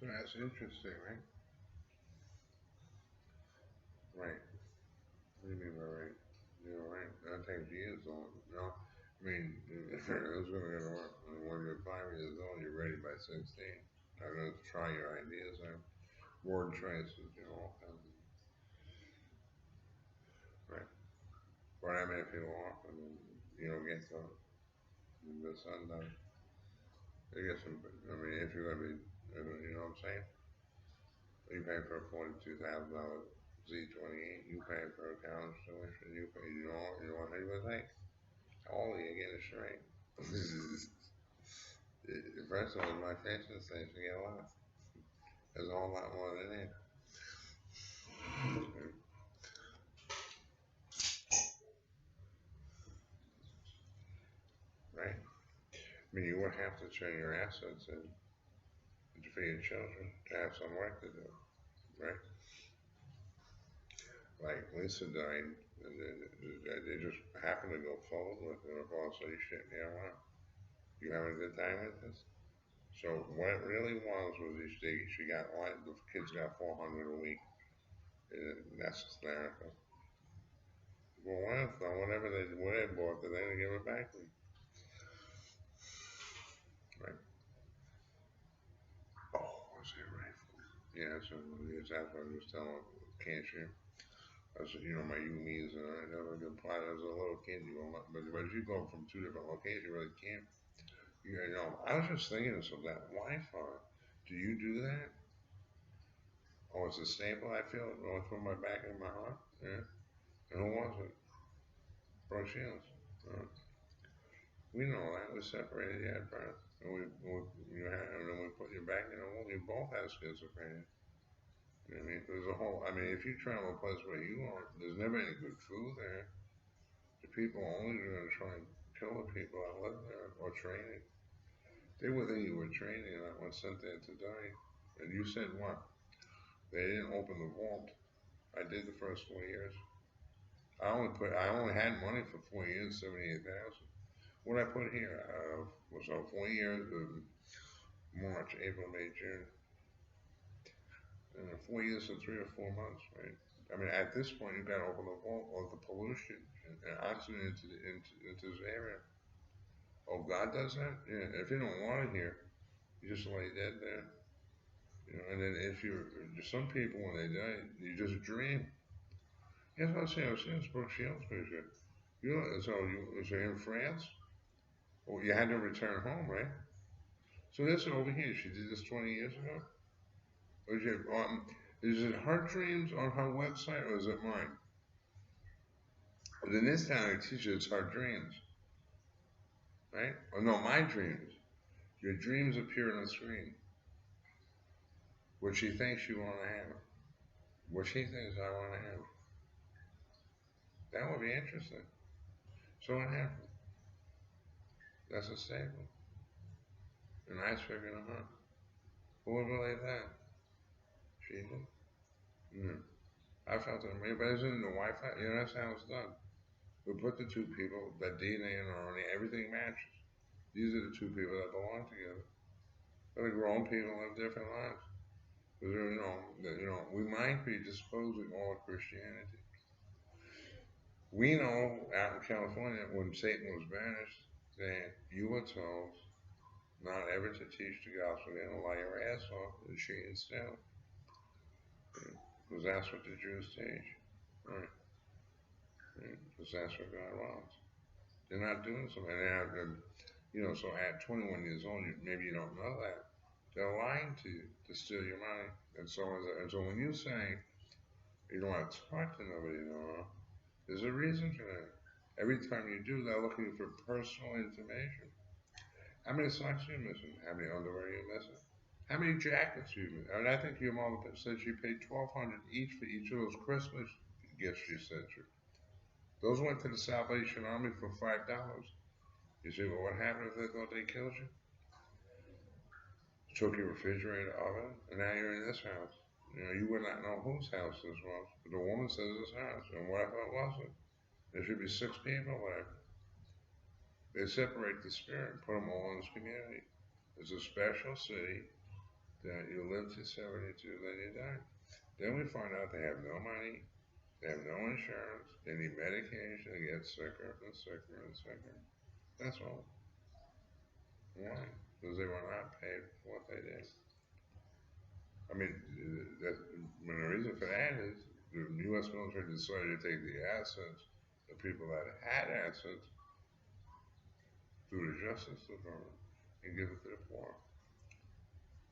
That's interesting, right? Right. What do you mean by right? Right. That takes years on. I mean, it's going to work. When you're 5 years old, you're ready by 16. I'm going to try your ideas on word traces, all kinds of. Right. But I mean, if you walk and get the sun done, you get some. I mean, if you're going to be, what I'm saying? You pay for a $42,000 Z28. You pay for a college tuition. You pay. What you would think? All you get is straight. First of all, my fashion station get a lot. There's a whole lot more than that. Right? I mean, you would have to turn your assets in for your children to have some work to do. Right? Like Lisa died, and they just happened to go forward with it. Of course, so you shit me around. You having a good time with this? So what it really was she got like the kids got 400 a week. And that's hysterical. Well, whatever they bought, they're gonna give it back to you. Right? Oh, was it rifle? Yeah, so that's what I was telling cashier. I said, my Umis and I never get applied as a little kid. But as you go from two different locations, you really can't. I was just thinking of that Wi-Fi. Do you do that? Oh, it's a staple. I feel it going through my back and my heart. Yeah. And who was it? Bro Shields. Uh, we know that we separated yet, bro. And and then we put you back in the womb. You both have schizophrenia. You know what I mean? There's a whole. I mean, if you travel a place where you are, there's never any good food there. The people only are going to try and kill the people that live there or training. They would think you were training and that was sent there to die. And you said what? They didn't open the vault. I did the first 4 years. I only had money for 4 years, 78,000. What I put here was 4 years of March, April, May, June, and 4 years and 3 or 4 months, right? I mean, at this point, you got to open the vault of the pollution and oxygen into this area. Oh, God does that? Yeah. If you don't want it here, you just lay dead there. And then if you're some people when they die, you just dream. Yes, I say, I was saying, Brooke Shields picture. So in France, well, you had to return home, right? So this over here, she did this 20 years ago. Is it her dreams on her website or is it mine? Then this time it teaches her dreams, right? Oh no, my dreams. Your dreams appear on the screen. What she thinks you want to have. What she thinks I want to have. That would be interesting. So what happened? That's a statement. And I figured, who would believe that? She did. No. I felt it. But it's in the Wi-Fi. That's how it's done. We put the two people, that DNA and RNA, everything matches. These are the two people that belong together. But the grown people live different lives. Because we might be disposing all of Christianity. We know out in California when Satan was banished that you were told not ever to teach the gospel and lie your ass off and cheat and steal. Because that's what the Jews teach. Right. Because that's what God wants. They're not doing something. So at 21 years old, maybe you don't know that. They're lying to you to steal your money. And so when you say you don't want to talk to nobody anymore, there's a reason for that. Every time you do, they're looking for personal information. How many socks are you missing? How many underwear are you missing? How many jackets are you missing? I mean, I think your mother said she paid $1,200 each for each of those Christmas gifts she sent you. Those went to the Salvation Army for $5. You say, well, what happened if they thought they killed you? Took your refrigerator oven, and now you're in this house. You would not know whose house this was. But the woman says it's house. And what if it wasn't? There should be 6 people there. They separate the spirit and put them all in this community. It's a special city that you live to 72, then you die. Then we find out they have no money, they have no insurance, they need medication, they get sicker and sicker and sicker. That's all. Why? Because they were not paid for what they did. I mean, that, the reason for that is the U.S. military decided to take the assets, the people that had assets, through the Justice Department and give it to the poor.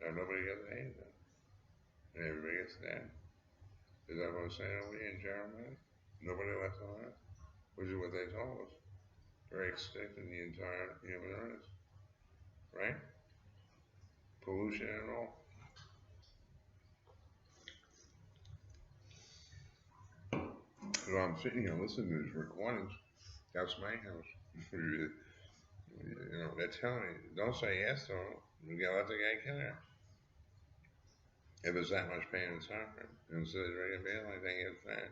Now nobody gets anything, and everybody gets that. Is that what I'm saying over here in Jeremiah? Nobody left on earth, which is what they told us. They're extinct in the entire human race, right? Pollution and all. So I'm sitting here listening to these recordings. That's my house. They're telling me, don't say yes to them. You gotta let the guy kill you. If it's that much pain and suffering, instead of regular being like they get that.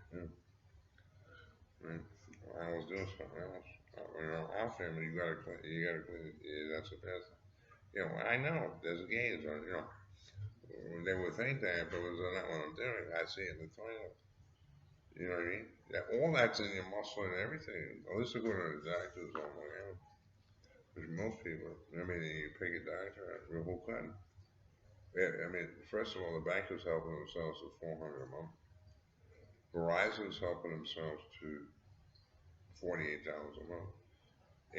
Right? Well, I was doing something else. Our family, you gotta clean. Yeah, that's the best. I know there's gays, they would think that, but it was not what I'm doing. I see it in the toilet. You know what I mean? All that's in your muscle and everything. At least according to the doctors, oh my God. Because most people, I mean, you pick a doctor, who couldn't? Yeah, I mean, first of all, the bankers helping themselves to 400 a month. Verizon's helping themselves to $48 a month.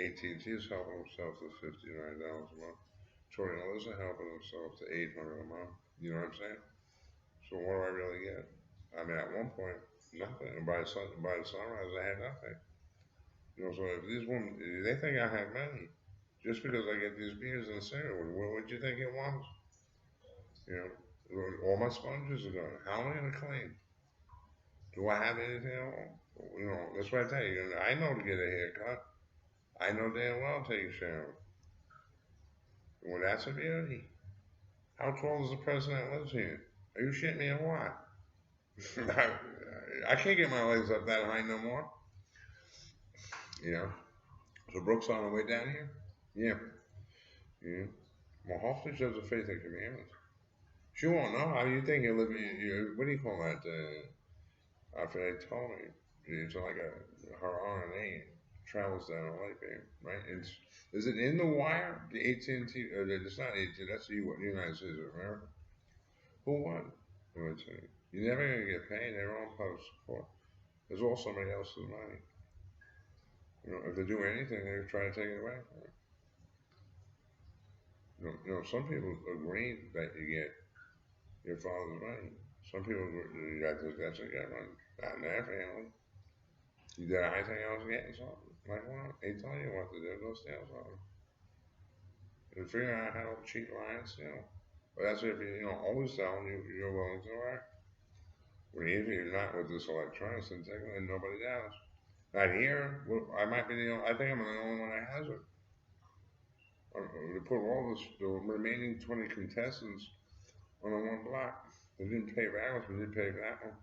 AT&T's helping themselves to $59 a month. Toyotas are helping themselves to 800 a month. You know what I'm saying? So what do I really get? I mean, at one point, nothing. And by the sunrise, I had nothing. So if these women, they think I have money, just because I get these beers in the center, what would you think it was? You all my sponges are gone. How am I going to clean? Do I have anything at all? That's what I tell you. I know to get a haircut. I know damn well to take a shower. Well, that's a beauty. How tall is the president that lives here? Are you shitting me or what? I can't get my legs up that high no more. So Brooks on the way down here? Yeah. Yeah. Well, hopefully she has a faith in commandments. She won't know. How do you think you live in, what do you call that? I forget they told me. It's like her RNA travels down a light beam, right? Is it in the wire? The AT&T, it's not AT&T, that's the United States of America. Who won? You're never going to get paid. They're all public support. There's all somebody else's money. If they do anything, they try to take it away from them. Some people agree that you get your father's money. Some people, that's a good one. Not in their family. You did anything else getting something? Like, well, they tell you what to do, go steal something. And figure out how to cheat, lie, and steal. But that's if always telling you're willing to work. When if you're not with this electronics and technology, and nobody else. Not here. I might be I think I'm the only one that has it. They put all the remaining 20 contestants on the one block. They didn't pay for ours, but they did pay for that one.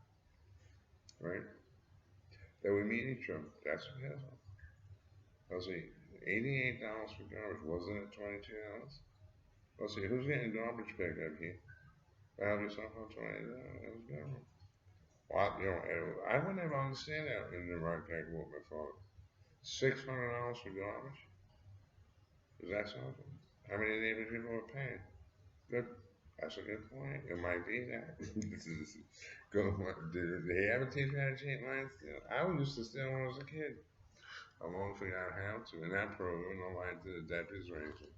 Right? They would meet each other. That's what it is. Let's see, $88 for garbage. Wasn't it $22? Let's see, who's getting garbage picked up here? Have yourself on $20. That was good. Well, I would never understand that in the right back movement for $600 for garbage. Is that something? How many neighbors people are paying? Good. That's a good point. It might be that. Did they ever teach me how to cheat line steal? I used to steal when I was a kid. I won't figure out how to. In that program, I did the deputies ranger.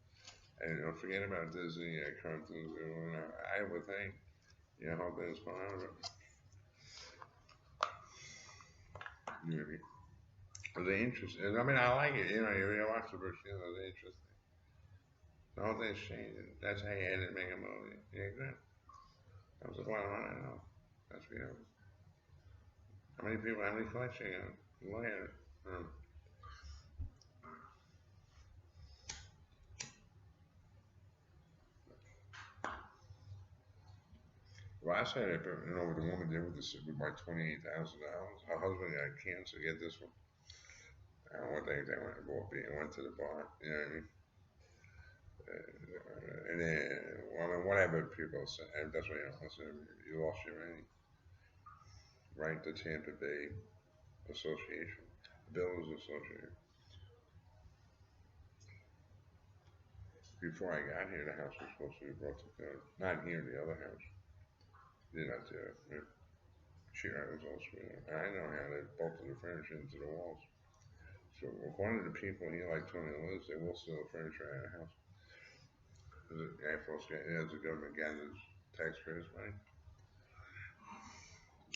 And forget about Disney cartoons. I would think, how things come out of it. Maybe. They're interesting. I mean, I like it. You watch the books, they're interesting. The whole thing's changing. That's how you edit, make a movie. Yeah, good. That was a lot of money, though. That's beautiful. How many clicks you got? Look at it. Well, I said it, but what the woman did with my $28,000. Her husband got cancer. Get this one. I don't know what they went to the bar. You know what I mean? And then, what I but people say, and that's what you know, listen, you lost your money. Right, the Tampa Bay Association, the Builders Association. Before I got here, the house was supposed to be brought to code. Not here, the other house. Did not do it. She was elsewhere. I know how they bolted the furniture into the walls. So according to the people here, like Tony Liz, they will steal the furniture out of the house. Air Force, as the government gathers taxpayers' money.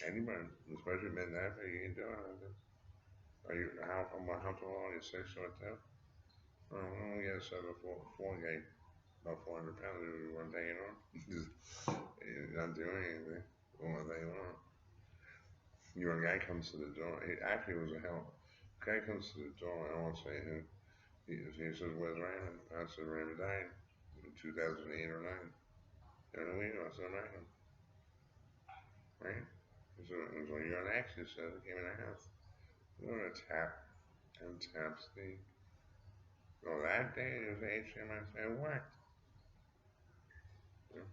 Anybody, especially men that big, you ain't doing anything. Are you, how tall are you? 6'2"? Oh, well, only got 7'4" guy, about 400 pounds. You want to take it on? You're not doing anything. One thing on. Your guy comes to the door. It actually was a hell. Guy comes to the door. I won't say who. He says, "Where's Raymond?" I said, "Raymond died in 2008 or 9." You know what I mean? I said, "Raymond, right?" He said, "It was when you're an accident." Said it came in the house. You know, a tap and tap Steve. Well, that day it was HMS. It worked. Yeah.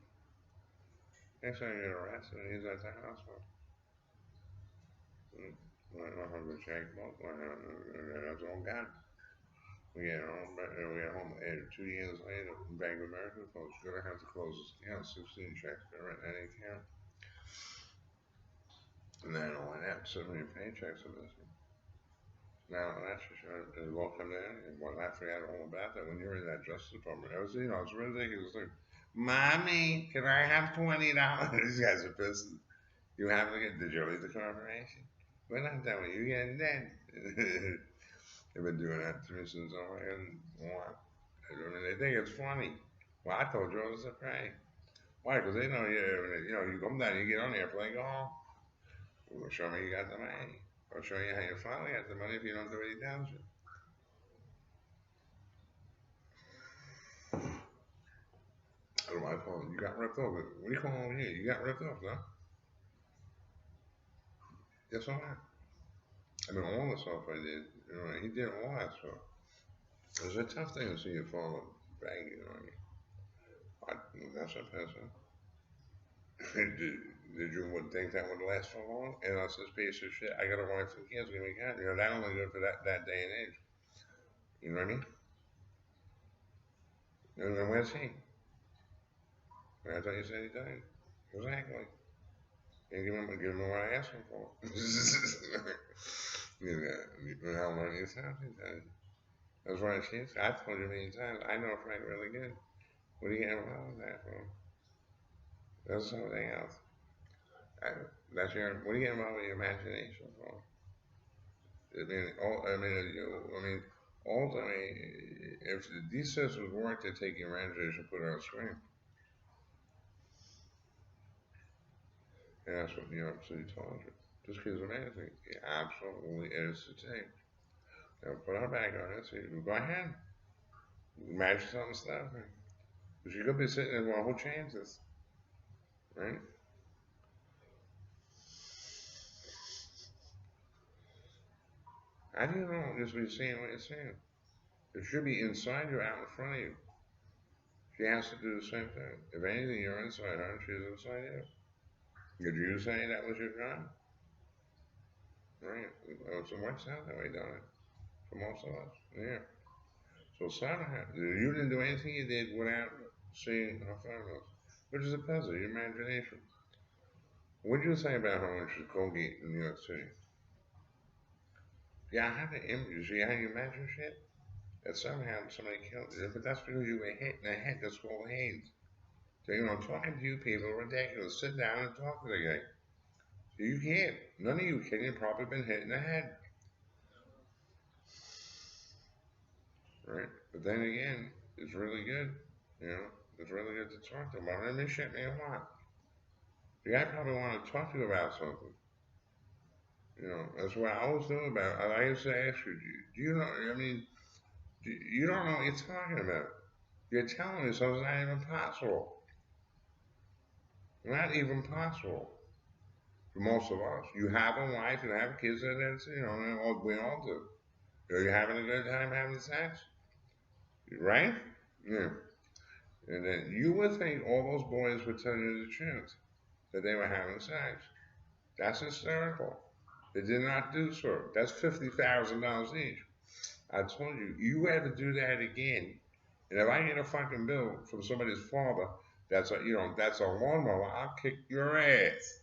Next time you get arrested, he's at the hospital. My husband checkbook. That's all gone. We get home 2 years later. Bank of America closed. You're gonna have to close this account. 16 checks for rent any account. And then only that, so many paychecks are missing. Now that's just welcome in. And what I forgot all about that when you're in that Justice Department. It was it's ridiculous. Like, Mommy, can I have $20? These guys are pissed. You have to get. Did you leave the corporation? We're not done with you getting dead. They've been doing that to me since I was what? I mean, they think it's funny. Well, I told you it was a prank. Why? Because they know you come down, you get on the airplane, go home. Well, show me you got the money. I'll show you how you finally got the money if you don't do what he tells you. I don't know, I call him, you got ripped off. What do you call him here? You got ripped off, no? Yes or not? I mean, all the stuff I did, he did all that stuff. It was a tough thing to see your father banging on you. That's a person. did you would think that would last so long? And I said, piece of shit, I got a wife and kids, give me God. That only good for that day and age. You know what I mean? And then where's he? I thought you said he died. Exactly. And give him what I asked him for. How long you sound he died. That's why I told you many times, I know Frank really good. What are you getting involved with that for? That's something else. What are you getting involved with your imagination for? Ultimately, if these systems work, they take your imagination and put it on a screen. And that's what New York City told you. Just because of anything. It absolutely is the tape. Now put our back on it, so you go ahead. Imagine something stuff. Because you could be sitting there going, who changed this? Right? How do you know just be seeing what you're seeing? It should be inside you, out in front of you. She has to do the same thing. If anything, you're inside her and she's inside you. Did you say that was your job? Right. Well, so works out that way, don't it? For most of us. Yeah. So somehow, you didn't do anything you did without seeing her photos, which is a puzzle, your imagination. What did you say about her when she was Colgate in New York City? Yeah, I have the images. See how you imagine shit? That somehow somebody killed you. But that's because you were hit in the head. That's called AIDS. So, talking to you people are ridiculous. Sit down and talk to the guy. So you can't. None of you kids have probably been hit in the head. Right? But then again, it's really good. It's really good to talk to them about. Let me shit me a lot. The guy probably want to talk to you about something. That's what I always do about it. I used to ask you, do you know, you don't know what you're talking about. You're telling me something's not even possible. Not even possible. For most of us. You have a wife, you have kids, and that's, we all do. Are you having a good time having sex? Right? Yeah. And then you would think all those boys would tell you the truth, that they were having sex. That's hysterical. They did not do so. That's $50,000 each. I told you, you had to do that again. And if I get a fucking bill from somebody's father, that's a lawnmower, I'll kick your ass.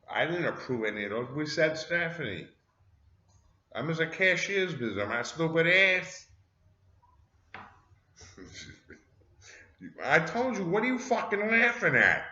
I didn't approve any of those. We said Stephanie. I'm as a cashier's business. My stupid ass. I told you, what are you fucking laughing at?